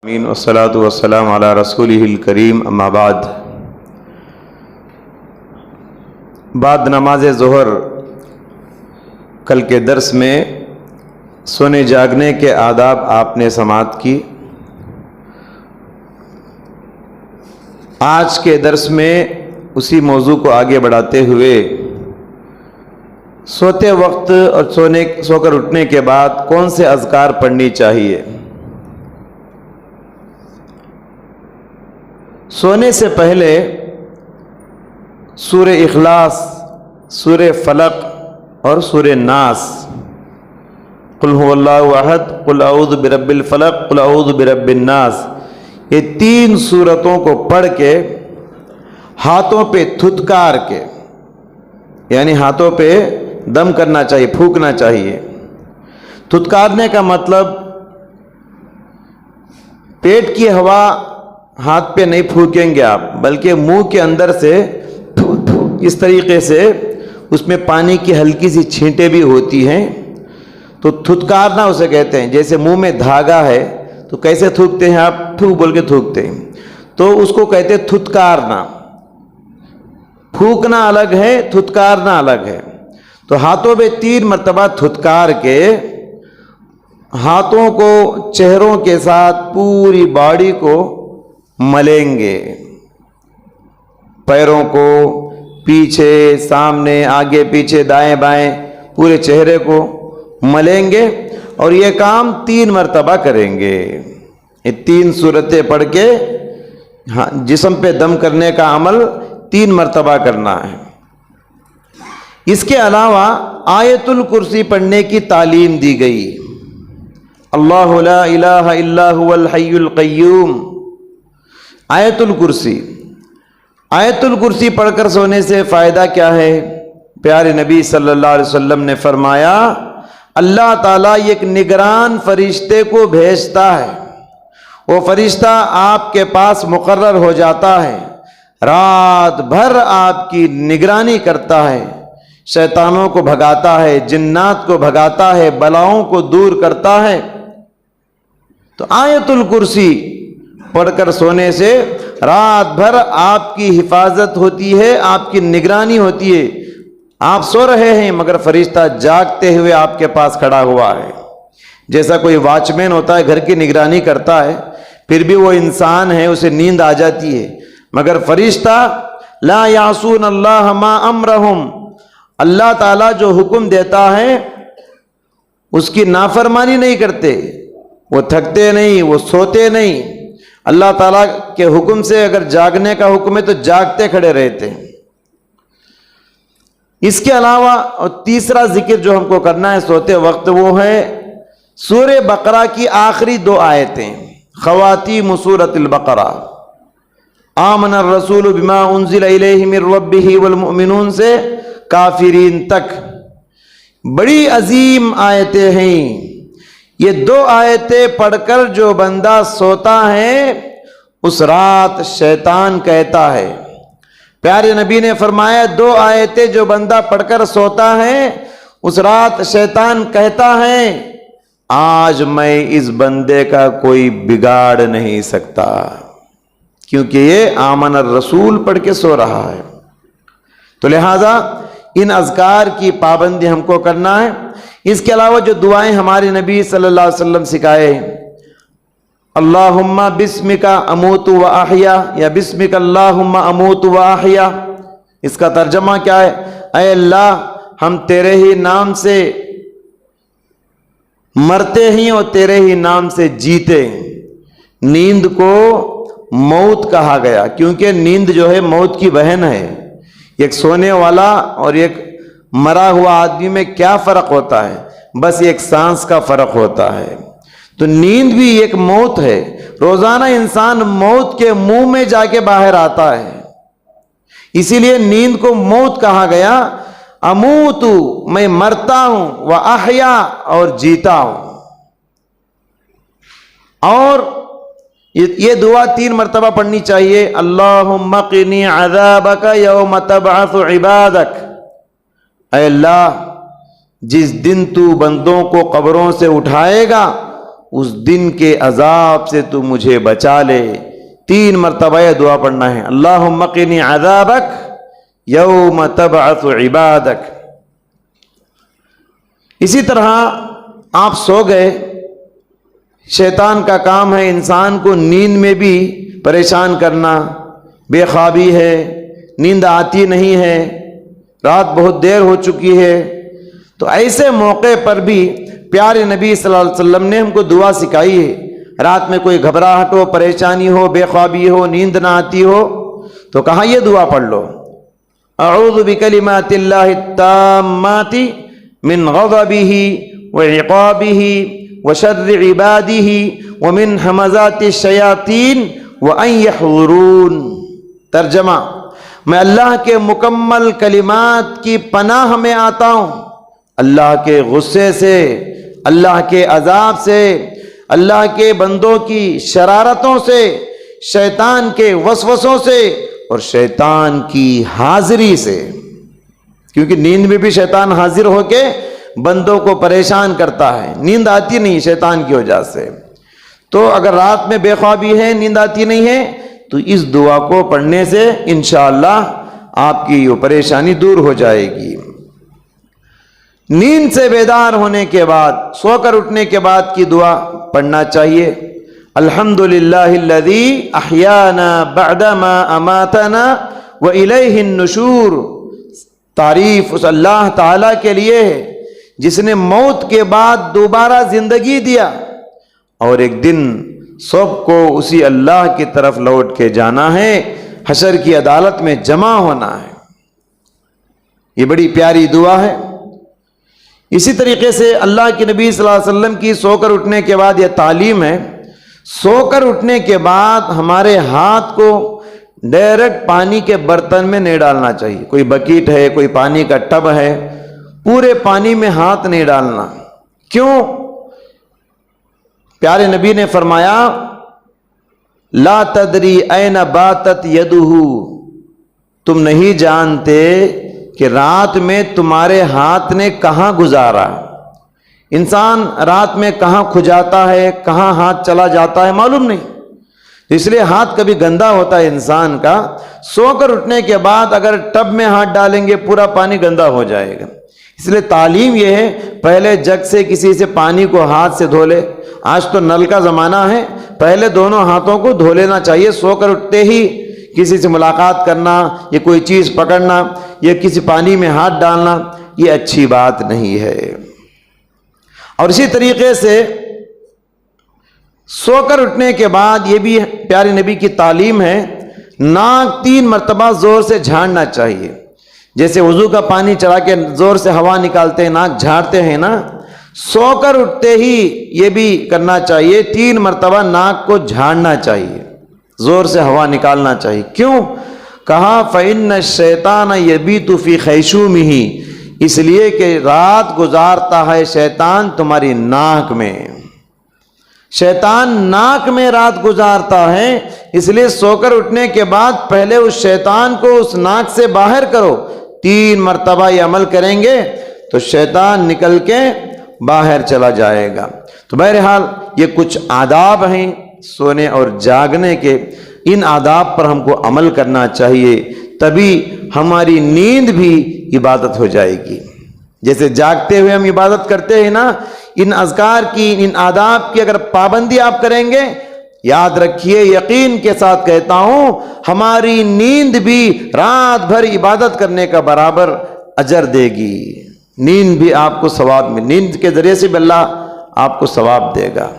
امین والصلاۃ والسلام علی رسولہ الکریم اما بعد نماز ظہر کل کے درس میں سونے جاگنے کے آداب آپ نے سماعت کی۔ آج کے درس میں اسی موضوع کو آگے بڑھاتے ہوئے سوتے وقت اور سو کر اٹھنے کے بعد کون سے اذکار پڑھنی چاہیے۔ سونے سے پہلے سورہ اخلاص، سورہ فلق اور سورہ ناس، قل هو اللہ احد، قل اعوذ برب الفلق، قل اعوذ برب الناس، یہ تین سورتوں کو پڑھ کے ہاتھوں پہ تھتکار کے، یعنی ہاتھوں پہ دم کرنا چاہیے، پھونکنا چاہیے۔ تھتکارنے کا مطلب پیٹ کی ہوا ہاتھ پہ نہیں پھونکیں گے آپ، بلکہ منہ کے اندر سے اس طریقے سے اس میں پانی کی ہلکی سی چھینٹیں بھی ہوتی ہیں، تو تھتکارنا اسے کہتے ہیں۔ جیسے منہ میں دھاگا ہے تو کیسے تھوکتے ہیں آپ؟ تھوک بول کے تھوکتے ہیں، تو اس کو کہتے ہیں تھتکارنا۔ پھونکنا الگ ہے، تھتکارنا الگ ہے۔ تو ہاتھوں پہ 3 مرتبہ تھتکار کے ہاتھوں کو چہروں کے ساتھ پوری باڈی کو ملیں گے، پیروں کو، پیچھے سامنے آگے پیچھے دائیں بائیں پورے چہرے کو ملیں گے، اور یہ کام 3 مرتبہ کریں گے۔ یہ 3 سورتیں پڑھ کے جسم پہ دم کرنے کا عمل 3 مرتبہ کرنا ہے۔ اس کے علاوہ آیت الکرسی پڑھنے کی تعلیم دی گئی۔ اللہ لا الہ الا هو الحی القیوم، آیت الکرسی۔ آیت الکرسی پڑھ کر سونے سے فائدہ کیا ہے؟ پیارے نبی صلی اللہ علیہ وسلم نے فرمایا، اللہ تعالیٰ ایک نگران فرشتے کو بھیجتا ہے، وہ فرشتہ آپ کے پاس مقرر ہو جاتا ہے، رات بھر آپ کی نگرانی کرتا ہے، شیطانوں کو بھگاتا ہے، جنات کو بھگاتا ہے، بلاؤں کو دور کرتا ہے۔ تو آیت الکرسی پڑھ کر سونے سے رات بھر آپ کی حفاظت ہوتی ہے، آپ کی نگرانی ہوتی ہے۔ آپ سو رہے ہیں مگر فرشتہ جاگتے ہوئے آپ کے پاس کھڑا ہوا ہے۔ جیسا کوئی واچ مین ہوتا ہے، گھر کی نگرانی کرتا ہے، پھر بھی وہ انسان ہے، اسے نیند آ جاتی ہے، مگر فرشتہ لا یعصون اللہ ما امرہم، اللہ تعالیٰ جو حکم دیتا ہے اس کی نافرمانی نہیں کرتے، وہ تھکتے نہیں، وہ سوتے نہیں۔ اللہ تعالیٰ کے حکم سے اگر جاگنے کا حکم ہے تو جاگتے کھڑے رہتے ہیں۔ اس کے علاوہ اور تیسرا ذکر جو ہم کو کرنا ہے سوتے وقت، وہ ہے سورہ بقرہ کی آخری 2 آیتیں، خواتیم سورۃ البقرہ، آمن الرسول بما انزل الیہ من ربہ والمؤمنون سے کافرین تک، بڑی عظیم آیتیں ہیں۔ یہ 2 آیتیں پڑھ کر جو بندہ سوتا ہے اس رات شیطان کہتا ہے، پیارے نبی نے فرمایا 2 آیتیں جو بندہ پڑھ کر سوتا ہے اس رات شیطان کہتا ہے، آج میں اس بندے کا کوئی بگاڑ نہیں سکتا، کیونکہ یہ آمن الرسول پڑھ کے سو رہا ہے۔ تو لہذا ان اذکار کی پابندی ہم کو کرنا ہے۔ اس کے علاوہ جو دعائیں ہمارے نبی صلی اللہ علیہ وسلم سکھائے، اللہم بسمک اموت و احیا، یا بسمک اللہم اموت و احیا، اس کا ترجمہ کیا ہے؟ اے اللہ، ہم تیرے ہی نام سے مرتے ہیں اور تیرے ہی نام سے جیتے ہیں۔ نیند کو موت کہا گیا کیونکہ نیند جو ہے موت کی بہن ہے۔ ایک سونے والا اور ایک مرا ہوا آدمی میں کیا فرق ہوتا ہے؟ بس ایک سانس کا فرق ہوتا ہے۔ تو نیند بھی ایک موت ہے، روزانہ انسان موت کے منہ میں جا کے باہر آتا ہے، اسی لیے نیند کو موت کہا گیا۔ اموت، میں مرتا ہوں، و احیا، اور جیتا ہوں۔ اور یہ دعا 3 مرتبہ پڑھنی چاہیے، اللہم قنی عذابک یوم تبعث عبادک، اے اللہ جس دن تو بندوں کو قبروں سے اٹھائے گا اس دن کے عذاب سے تو مجھے بچا لے. 3 مرتبہ یہ دعا پڑھنا ہے. اللہم قنی عذابک یوم تبعث عبادک. اسی طرح آپ سو گئے، شیطان کا کام ہے انسان کو نیند میں بھی پریشان کرنا. بے خوابی ہے، نیند آتی نہیں ہے، رات بہت دیر ہو چکی ہے، تو ایسے موقع پر بھی پیارے نبی صلی اللہ علیہ وسلم نے ہم کو دعا سکھائی ہے. رات میں کوئی گھبراہٹ ہو، پریشانی ہو، بے خوابی ہو، نیند نہ آتی ہو، تو کہا یہ دعا پڑھ لو. اعوذ بکلمات اللہ التامات من غضبہ وعقابہ وشر عبادہ ومن ہمزات الشیاطین وان یحضرون. ترجمہ: میں اللہ کے مکمل کلمات کی پناہ میں آتا ہوں، اللہ کے غصے سے، اللہ کے عذاب سے، اللہ کے بندوں کی شرارتوں سے، شیطان کے وسوسوں سے اور شیطان کی حاضری سے. کیونکہ نیند میں بھی شیطان حاضر ہو کے بندوں کو پریشان کرتا ہے، نیند آتی نہیں شیطان کی وجہ سے. تو اگر رات میں بے خوابی ہے، نیند آتی نہیں ہے، تو اس دعا کو پڑھنے سے انشاءاللہ آپ کی یہ پریشانی دور ہو جائے گی. نیند سے بیدار ہونے کے بعد، سو کر اٹھنے کے بعد کی دعا پڑھنا چاہیے. الحمدللہ الذی احیانا بعدما اماتنا والیہ النشور. تعریف اس اللہ تعالیٰ کے لیے ہے جس نے موت کے بعد دوبارہ زندگی دیا، اور ایک دن سب کو اسی اللہ کی طرف لوٹ کے جانا ہے، حشر کی عدالت میں جمع ہونا ہے. یہ بڑی پیاری دعا ہے. اسی طریقے سے اللہ کے نبی صلی اللہ علیہ وسلم کی سو کر اٹھنے کے بعد یہ تعلیم ہے، سو کر اٹھنے کے بعد ہمارے ہاتھ کو ڈائریکٹ پانی کے برتن میں نہیں ڈالنا چاہیے. کوئی بکیٹ ہے، کوئی پانی کا ٹب ہے، پورے پانی میں ہاتھ نہیں ڈالنا. کیوں؟ پیارے نبی نے فرمایا لا تدری این باتت یدہ. تم نہیں جانتے کہ رات میں تمہارے ہاتھ نے کہاں گزارا. انسان رات میں کہاں کھجاتا ہے، کہاں ہاتھ چلا جاتا ہے، معلوم نہیں. اس لیے ہاتھ کبھی گندا ہوتا ہے انسان کا. سو کر اٹھنے کے بعد اگر ٹب میں ہاتھ ڈالیں گے پورا پانی گندا ہو جائے گا. اس لیے تعلیم یہ ہے پہلے جگ سے کسی سے پانی کو ہاتھ سے دھو لے. آج تو نل کا زمانہ ہے، پہلے دونوں ہاتھوں کو دھو لینا چاہیے. سو کر اٹھتے ہی کسی سے ملاقات کرنا یا کوئی چیز پکڑنا یا کسی پانی میں ہاتھ ڈالنا یہ اچھی بات نہیں ہے. اور اسی طریقے سے سو کر اٹھنے کے بعد یہ بھی پیارے نبی کی تعلیم ہے، ناک 3 مرتبہ زور سے جھاڑنا چاہیے. جیسے وضو کا پانی چڑھا کے زور سے ہوا نکالتے ہیں، ناک جھاڑتے ہیں نا، سو کر اٹھتے ہی یہ بھی کرنا چاہیے، 3 مرتبہ ناک کو جھاڑنا چاہیے، زور سے ہوا نکالنا چاہیے. کیوں؟ کہا فَإِنَّ الشَّيْطَانَ يَبِيتُ فِي خَيْشُومِهِ. اس لیے کہ رات گزارتا ہے شیطان تمہاری ناک میں. شیطان ناک میں رات گزارتا ہے، اس لیے سو کر اٹھنے کے بعد پہلے اس شیطان کو اس ناک سے باہر کرو. 3 مرتبہ یہ عمل کریں گے تو شیطان نکل کے باہر چلا جائے گا. تو بہرحال یہ کچھ آداب ہیں سونے اور جاگنے کے. ان آداب پر ہم کو عمل کرنا چاہیے، تبھی ہماری نیند بھی عبادت ہو جائے گی. جیسے جاگتے ہوئے ہم عبادت کرتے ہیں نا، ان اذکار کی، ان آداب کی اگر پابندی آپ کریں گے، یاد رکھیے، یقین کے ساتھ کہتا ہوں، ہماری نیند بھی رات بھر عبادت کرنے کا برابر اجر دے گی. نیند بھی آپ کو ثواب میں، نیند کے ذریعے سے بھی اللہ آپ کو ثواب دے گا.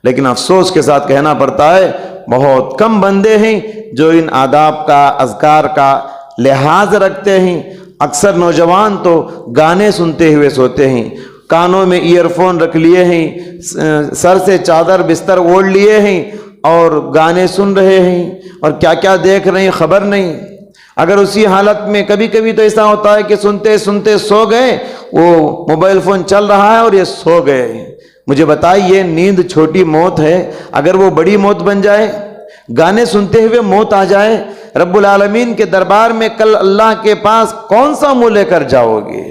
لیکن افسوس کے ساتھ کہنا پڑتا ہے بہت کم بندے ہیں جو ان آداب کا، اذکار کا لحاظ رکھتے ہیں. اکثر نوجوان تو گانے سنتے ہوئے سوتے ہیں، کانوں میں ایئر فون رکھ لیے ہیں، سر سے چادر بستر اوڑھ لیے ہیں اور گانے سن رہے ہیں اور کیا کیا دیکھ رہے ہیں خبر نہیں. اگر اسی حالت میں کبھی کبھی تو ایسا ہوتا ہے کہ سنتے سنتے سو گئے، وہ موبائل فون چل رہا ہے اور یہ سو گئے. مجھے بتائیے، نیند چھوٹی موت ہے، اگر وہ بڑی موت بن جائے، گانے سنتے ہوئے موت آ جائے، رب العالمین کے دربار میں کل اللہ کے پاس کون سا منہ لے کر جاؤ گے؟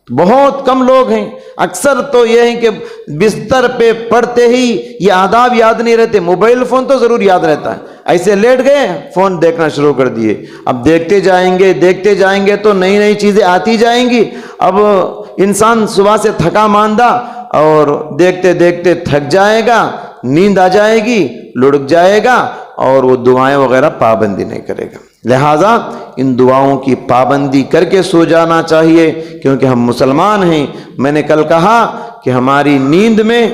بہت کم لوگ ہیں. اکثر تو یہ ہیں کہ بستر پہ پڑتے ہی یہ آداب یاد نہیں رہتے. موبائل فون تو ضرور یاد رہتا ہے, ایسے لیٹ گئے فون دیکھنا شروع کر دیے. اب دیکھتے جائیں گے تو نئی نئی چیزیں آتی جائیں گی. اب انسان صبح سے تھکا ماندہ اور دیکھتے دیکھتے تھک جائے گا, نیند آ جائے گی, لڑک جائے گا اور وہ دعائیں وغیرہ پابندی نہیں کرے گا. لہٰذا ان دعاؤں کی پابندی کر کے سو جانا چاہیے, کیونکہ ہم مسلمان ہیں. میں نے کل کہا کہ ہماری نیند میں,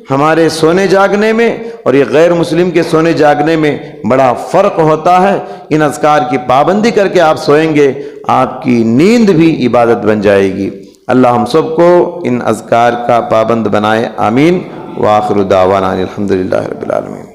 ہمارے سونے جاگنے میں اور یہ غیر مسلم کے سونے جاگنے میں بڑا فرق ہوتا ہے. ان اذکار کی پابندی کر کے آپ سوئیں گے, آپ کی نیند بھی عبادت بن جائے گی. اللہ ہم سب کو ان اذکار کا پابند بنائے, آمین. وآخر دعوانا الحمدللہ رب العالمین.